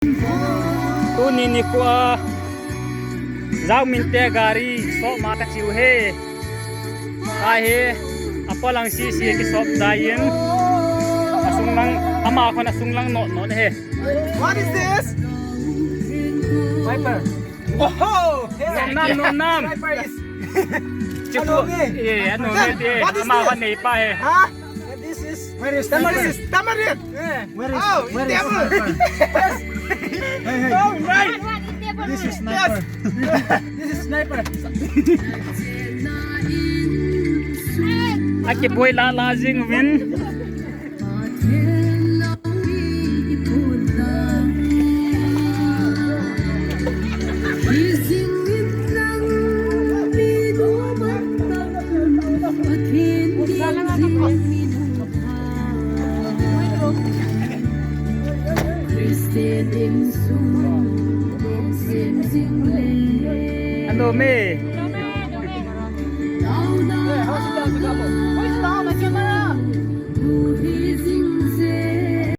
tu ni kwa zau minte gari so mata chiu he ta he apalang si ki sop dayin asung lang ama ko na sung lang no he. What is this? Viper. Oh! Nam. Viper is... Chiku ano ne ama ko nei pa he. Huh? This is... Where is Tamarin! Tamarin! Where is Oh, where is devil! sniper? Hey, hey. Oh, right! This is sniper. This is sniper. Aki boy la jing win. Ano me?